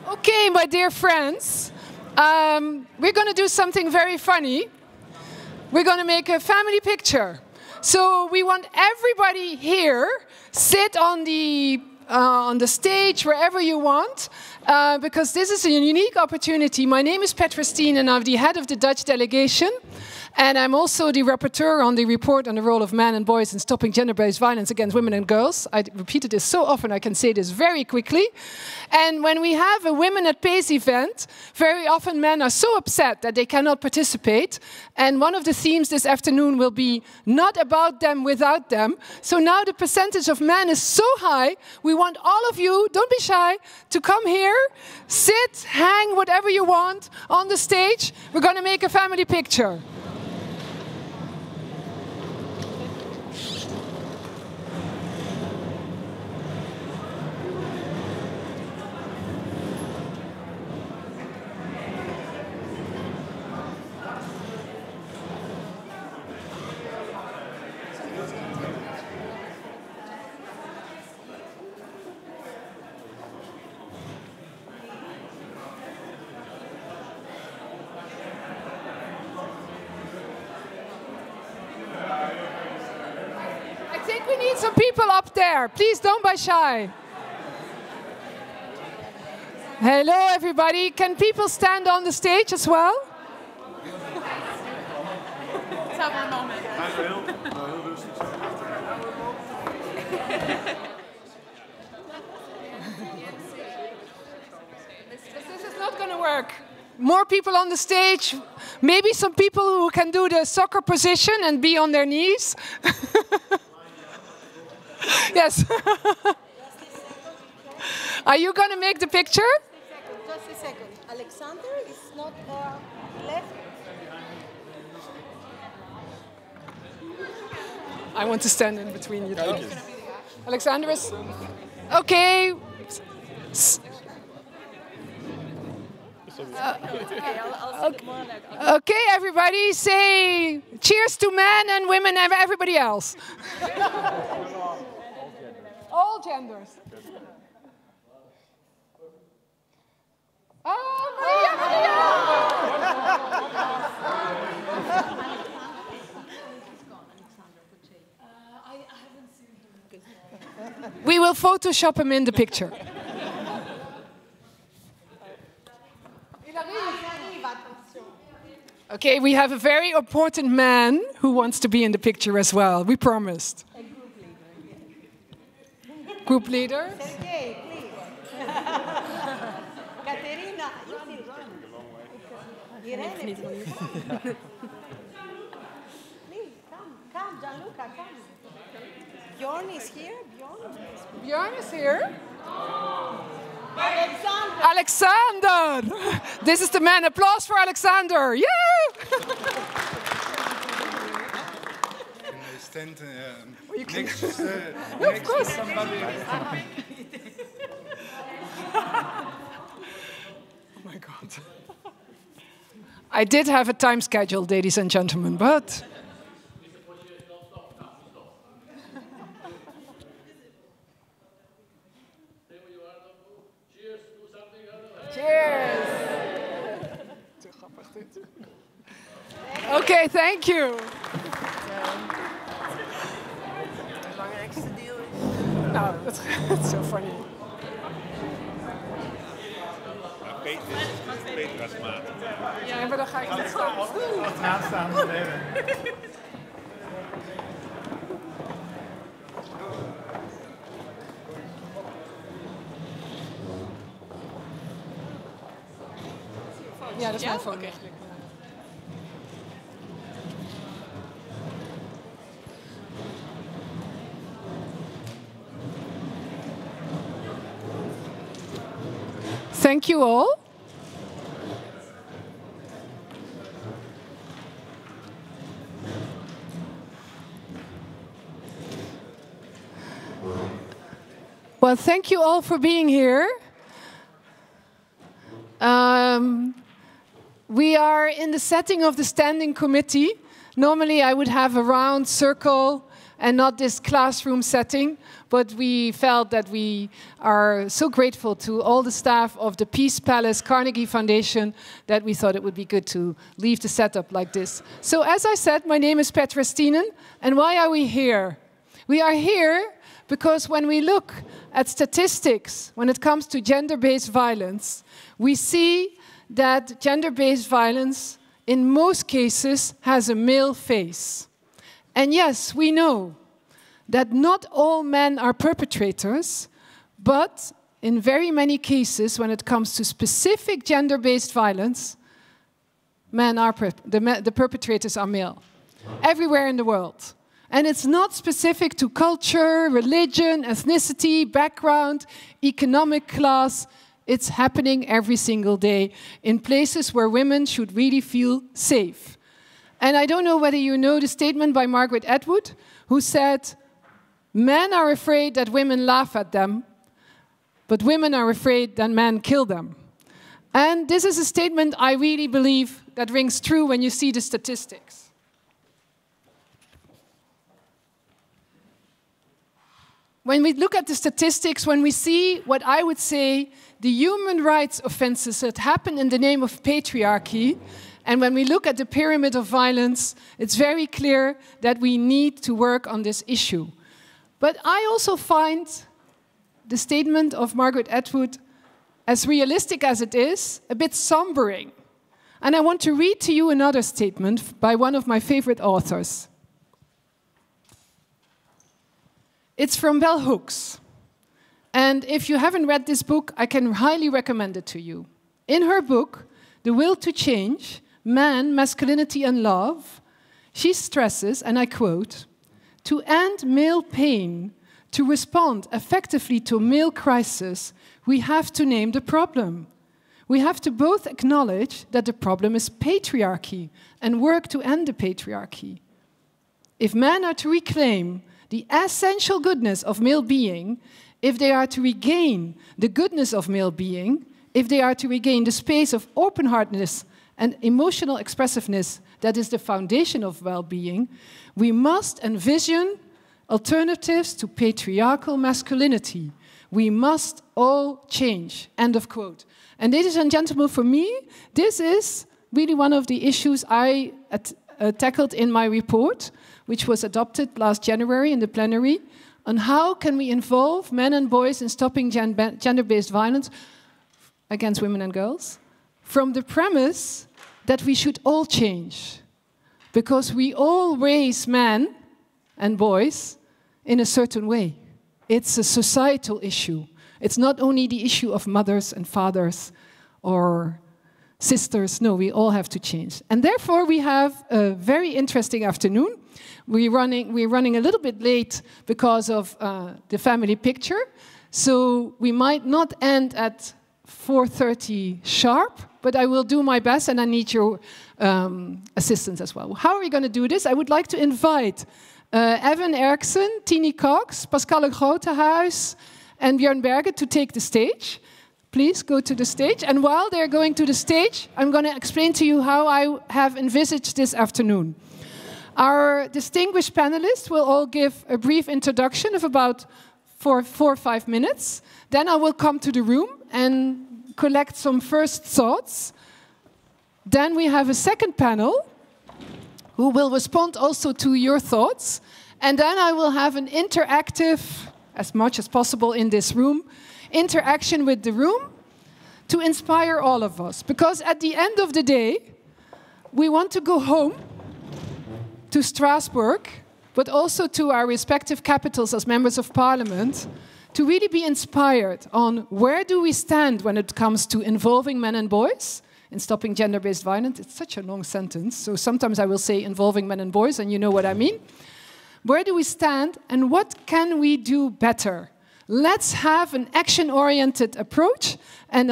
Okay, my dear friends, we're going to do something very funny. We're going to make a family picture. So we want everybody here sit on the stage wherever you want, because this is a unique opportunity. My name is Petra Steen, and I'm the head of the Dutch delegation. And I'm also the rapporteur on the report on the role of men and boys in stopping gender-based violence against women and girls. I repeated this so often I can say this very quickly. And when we have a Women at Pace event, very often men are so upset that they cannot participate. And one of the themes this afternoon will be not about them, without them. So now the percentage of men is so high, we want all of you, don't be shy, to come here, sit, hang, whatever you want on the stage. We're going to make a family picture. We need some people up there. Please don't be shy. Hello, everybody. Can people stand on the stage as well? Let's have a moment. This is not going to work. More people on the stage. Maybe some people who can do the soccer position and be on their knees. Yes. Are you going to make the picture? Just a second. Alexander is not left. I want to stand in between you. Alexander is... Okay. Okay, everybody, say cheers to men and women and everybody else. All genders. Oh, Maria! We will Photoshop him in the picture. Okay, we have a very important man who wants to be in the picture as well. We promised. A group leader. Sergey, please. Katerina, Irene, please. Please, come, Gianluca, come. Bjorn is here. Bjorn is here. Alexander! This is the man. Applause for Alexander. Yeah! Can I stand next to somebody? Oh my God. I did have a time schedule, ladies and gentlemen, but... Cheers! Okay, thank you. Nou, that's so funny. Petra's maat. Ja, maar dan ga ik niet staan. Naast staan. Ja, dat is mijn phone. Okay. Thank you all. Well, thank you all for being here. We are in the setting of the standing committee. Normally I would have a round circle and not this classroom setting, but we felt that we are so grateful to all the staff of the Peace Palace Carnegie Foundation that we thought it would be good to leave the setup like this. So as I said, my name is Petra Stienen, and why are we here? We are here because when we look at statistics when it comes to gender-based violence, we see that gender-based violence in most cases has a male face. And yes, we know that not all men are perpetrators, but in very many cases, when it comes to specific gender-based violence, the perpetrators are male, everywhere in the world. And it's not specific to culture, religion, ethnicity, background, economic class. It's happening every single day in places where women should really feel safe. And I don't know whether you know the statement by Margaret Atwood, who said, men are afraid that women laugh at them, but women are afraid that men kill them. And this is a statement I really believe that rings true when you see the statistics. When we look at the statistics, when we see what I would say the human rights offenses that happen in the name of patriarchy, and when we look at the pyramid of violence, it's very clear that we need to work on this issue. But I also find the statement of Margaret Atwood, as realistic as it is, a bit sombering. And I want to read to you another statement by one of my favorite authors. It's from Bell Hooks. And if you haven't read this book, I can highly recommend it to you. In her book, The Will to Change, Man, Masculinity and Love, she stresses, and I quote, "To end male pain, to respond effectively to male crisis, we have to name the problem. We have to both acknowledge that the problem is patriarchy and work to end the patriarchy. If men are to reclaim the essential goodness of male being, if they are to regain the goodness of male being, if they are to regain the space of open-heartedness and emotional expressiveness that is the foundation of well-being, we must envision alternatives to patriarchal masculinity. We must all change." End of quote. And ladies and gentlemen, for me, this is really one of the issues I tackled in my report, which was adopted last January in the plenary, on how can we involve men and boys in stopping gender-based violence against women and girls, from the premise that we should all change, because we all raise men and boys in a certain way. It's a societal issue. It's not only the issue of mothers and fathers or sisters. No, we all have to change. And therefore, we have a very interesting afternoon. We're running a little bit late because of the family picture. So we might not end at 4:30 sharp, but I will do my best, and I need your assistance as well. How are we going to do this? I would like to invite Evan Eriksson, Tini Cox, Pascal Grotehuis, and Björn Berger to take the stage. Please go to the stage. And while they're going to the stage, I'm going to explain to you how I have envisaged this afternoon. Our distinguished panelists will all give a brief introduction of about 4 or 5 minutes. Then I will come to the room and collect some first thoughts. Then we have a second panel who will respond also to your thoughts. And then I will have an interactive, as much as possible in this room, interaction with the room to inspire all of us. Because at the end of the day, we want to go home to Strasbourg, but also to our respective capitals as members of parliament, to really be inspired on where do we stand when it comes to involving men and boys in stopping gender-based violence. It's such a long sentence, so sometimes I will say involving men and boys, and you know what I mean. Where do we stand, and what can we do better? Let's have an action-oriented approach, and